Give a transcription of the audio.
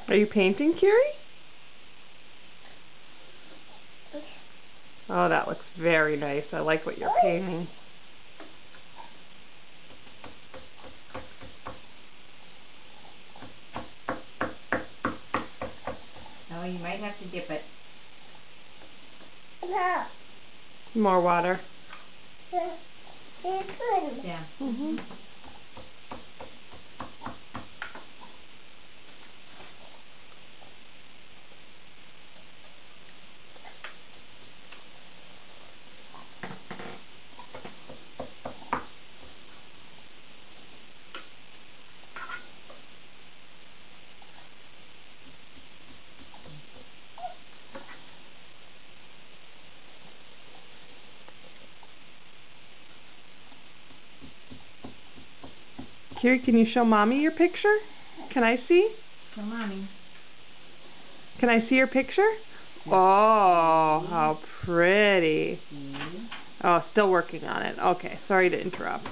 Are you painting, Kiri? Oh, that looks very nice. I like what you're painting. Oh, you might have to dip it. No. More water. Yeah. Mm-hmm. Kiri, can you show Mommy your picture? Can I see? Show Mommy. Can I see your picture? Oh, how pretty. Oh, still working on it. Okay, sorry to interrupt.